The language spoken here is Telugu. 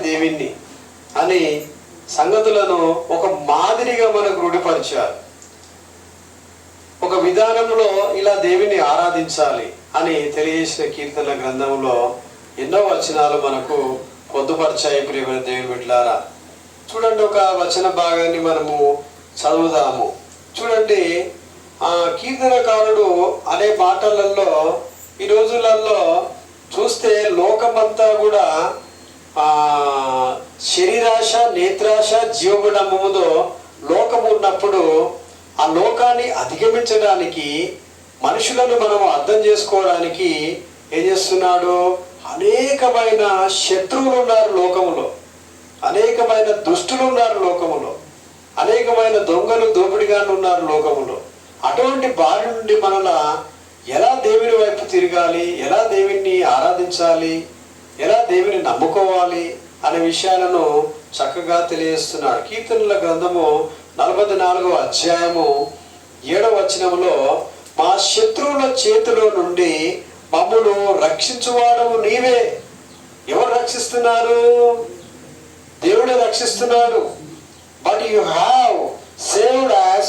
దేవుణ్ణి అని సంగతులను ఒక మాదిరిగా మనకు రూఢిపరిచారు. ఒక విధానంలో ఇలా దేవుని ఆరాధించాలి అని తెలియజేసిన కీర్తన గ్రంథంలో ఎన్నో వచనాలు మనకు పొందుపరిచాయి. ప్రియమైన దేవుని బిడ్డలారా, చూడండి, ఒక వచన భాగాన్ని మనము చదువుదాము. చూడండి, ఆ కీర్తనకారుడు అనే మాటలలో ఈ రోజులలో చూస్తే లోకమంతా కూడా శరీరాశ, నేత్రాశ, జీవగుణముతో లోకము ఉన్నప్పుడు ఆ లోకాన్ని అధిగమించడానికి, మనుషులను మనం అర్థం చేసుకోవడానికి ఏం చేస్తున్నాడు? అనేకమైన శత్రువులు ఉన్నారు లోకములో, అనేకమైన దుష్టులు ఉన్నారు లోకములో, అనేకమైన దొంగలు, దోపిడిగాను ఉన్నారు లోకములో. అటువంటి బారి నుండి మనలా ఎలా దేవుని వైపు తిరగాలి, ఎలా దేవుణ్ణి ఆరాధించాలి, ఎలా దేవుని నమ్ముకోవాలి అనే విషయాలను చక్కగా తెలియజేస్తున్నాడు. కీర్తనల గ్రంథము 44వ అధ్యాయము 7వ వచనంలో, మా శత్రువుల చేతిలో నుండి మమ్మును రక్షించువాడవు నీవే. ఎవరు రక్షిస్తున్నారు? దేవుడే రక్షిస్తున్నాడు. But you have saved us